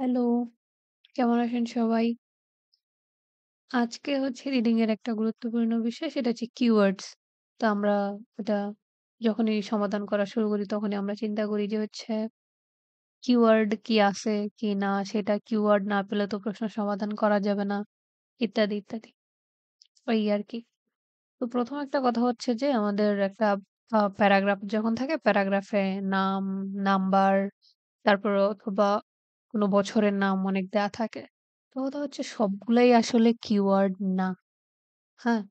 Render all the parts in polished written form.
Hello, কেমন আছেন সবাই? আজকে হচ্ছে রিডিং এর একটা গুরুত্বপূর্ণ বিষয় সেটা হচ্ছে কিওয়ার্ডস। তো আমরা এটা যখনই সমাধান করা শুরু করি তখনই আমরা চিন্তা করি যে হচ্ছে কিওয়ার্ড কি আছে কি না সেটা কিওয়ার্ড না পেলে তো প্রশ্ন সমাধান করা যাবে না ইত্যাদি, ইত্যাদি। ওই আরকি। তো ১ম একটা কথা হচ্ছে যে আমাদের একটা প্যারাগ্রাফ যখন থাকে প্যারাগ্রাফে নাম, নাম্বার তারপরে অথবা কোনো বছরের নাম অনেক দেয়া থাকে। তো কথা হচ্ছে সবগুলাই আসলে কিওয়ার্ড না। হ্যাঁ?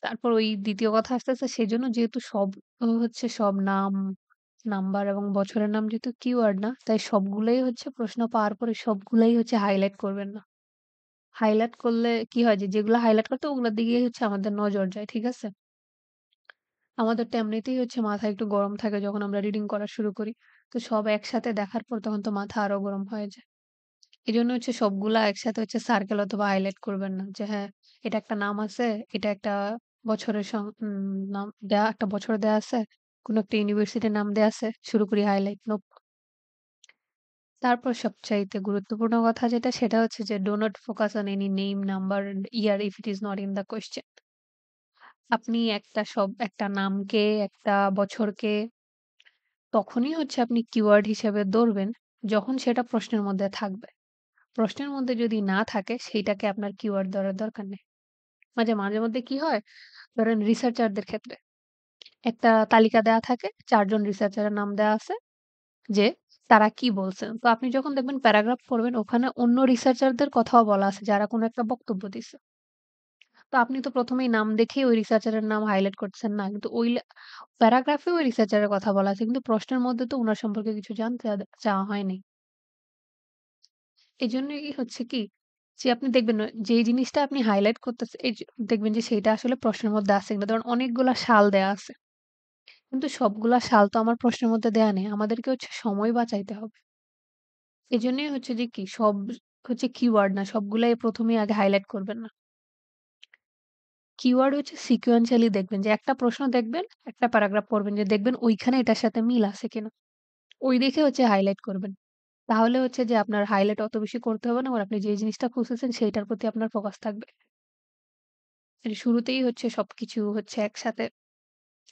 তারপর ওই ২য় কথা আসতেছে সেজন্য যেহেতু সব হচ্ছে সব নাম, নাম্বার এবং বছরের নাম যেহেতু কিওয়ার্ড না, তাই সবগুলাই হচ্ছে প্রশ্ন পাওয়ার পরে সবগুলাই হচ্ছে হাইলাইট করবেন না। হাইলাইট করলে কি হয় যে যেগুলা হাইলাইট করতে ওগুলার দিকেই হচ্ছে আমাদের নজর যায়। ঠিক আছে? আমাদের তো এমনিতেই হচ্ছে মাথা একটু গরম থাকে যখন আমরা রিডিং করা শুরু করি। তো সব একসাথে দেখার পর তখন তো মাথা আরো গরম হয়ে যায়। এজন্য হচ্ছে সবগুলা একসাথে হচ্ছে সার্কেল অথবা হাইলাইট করবেন না। যে হ্যাঁ, এটা একটা নাম আছে, এটা একটা বছরের নাম দেয়া একটা বছর দেয়া আছে, কোন একটা ইউনিভার্সিটির নাম দেয়া আছে। শুরু করি হাইলাইট, নোপ। তারপর সবচাইতে গুরুত্বপূর্ণ কথা যেটা সেটা হচ্ছে যে do not focus on any name, number and year if it is not in the question. আপনি একটা নামকে, একটা বছরকে তখনই হচ্ছে আপনি কিওয়ার্ড হিসেবে ধরবেন যখন সেটা প্রশ্নের মধ্যে থাকবে। প্রশ্নের মধ্যে যদি না থাকে সেইটাকে আপনার কিওয়ার্ড ধরার দরকার নেই। মাঝে মধ্যে কি হয়? ধরেন রিসার্চারদের ক্ষেত্রে একটা তালিকা দেয়া থাকে। ৪ জন রিসার্চারের নাম দেয়া আছে যে তারা কি বলছেন। তো আপনি যখন দেখবেন প্যারাগ্রাফ পড়বেন ওখানে অন্য রিসার্চারদের কথাও বলা আছে যারা কোনো একটা বক্তব্য দিছে। তো আপনি তো ১ম এই নাম দেখেই ওই রিসার্চারের নাম হাইলাইট করতেছেন না। কিন্তু ওই প্যারাগ্রাফেও ওই রিসার্চারের কথা বলা আছে। কিন্তু প্রশ্নের মধ্যে তো উনার সম্পর্কে কিছু জানতে চাওয়া হয়নি। এজন্যই হচ্ছে কি যে আপনি দেখবেন যেই জিনিসটা আপনি হাইলাইট করতেছে এই যে দেখবেন যে সেইটা আসলে প্রশ্নের মধ্যে আছে কিনা। ধরুন অনেকগুলা সাল দেয়া আছে। কিন্তু সবগুলা সাল তো আমার প্রশ্নের মধ্যে দেয়া নেই। আমাদেরকে হচ্ছে সময় বাঁচাইতে হবে। এজন্যই হচ্ছে যে কি সব হচ্ছে কিওয়ার্ড না সবগুলাই ১ম এই আগে হাইলাইট করবেন না। কিওয়ার্ড হচ্ছে সিকোয়েন্সিয়ালি দেখবেন যে একটা প্রশ্ন দেখবেন, একটা প্যারাগ্রাফ পড়বেন যে দেখবেন ওইখানে এটার সাথে মিল আছে কিনা। ওই দেখে হচ্ছে হাইলাইট করবেন। তাহলে হচ্ছে যে আপনার হাইলাইট অত বেশি করতে হবে না। আর আপনি যে জিনিসটা খুঁজতেছেন সেইটার প্রতি আপনার ফোকাস থাকবে। শুরুতেই হচ্ছে সবকিছু হচ্ছে একসাথে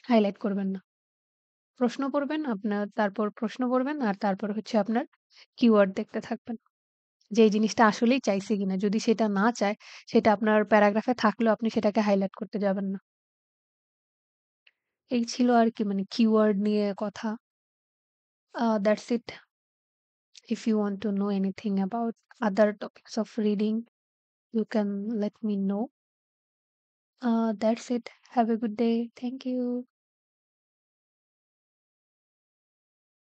হাইলাইট করবেন না। প্রশ্ন পড়বেন, তারপর প্রশ্ন পড়বেন আর তারপর হচ্ছে আপনার কিওয়ার্ড দেখতে থাকবেন। যে এই জিনিসটা আসলেই চাইছে কিনা। যদি সেটা না চায়, সেটা আপনার প্যারাগ্রাফে থাকলেও আপনি সেটাকে হাইলাইট করতে যাবেন না। এই ছিল আরকি মানে কিওয়ার্ড নিয়ে কথা। That's it. If you want to know anything about other topics of reading, you can let me know. That's it. Have a good day. Thank you.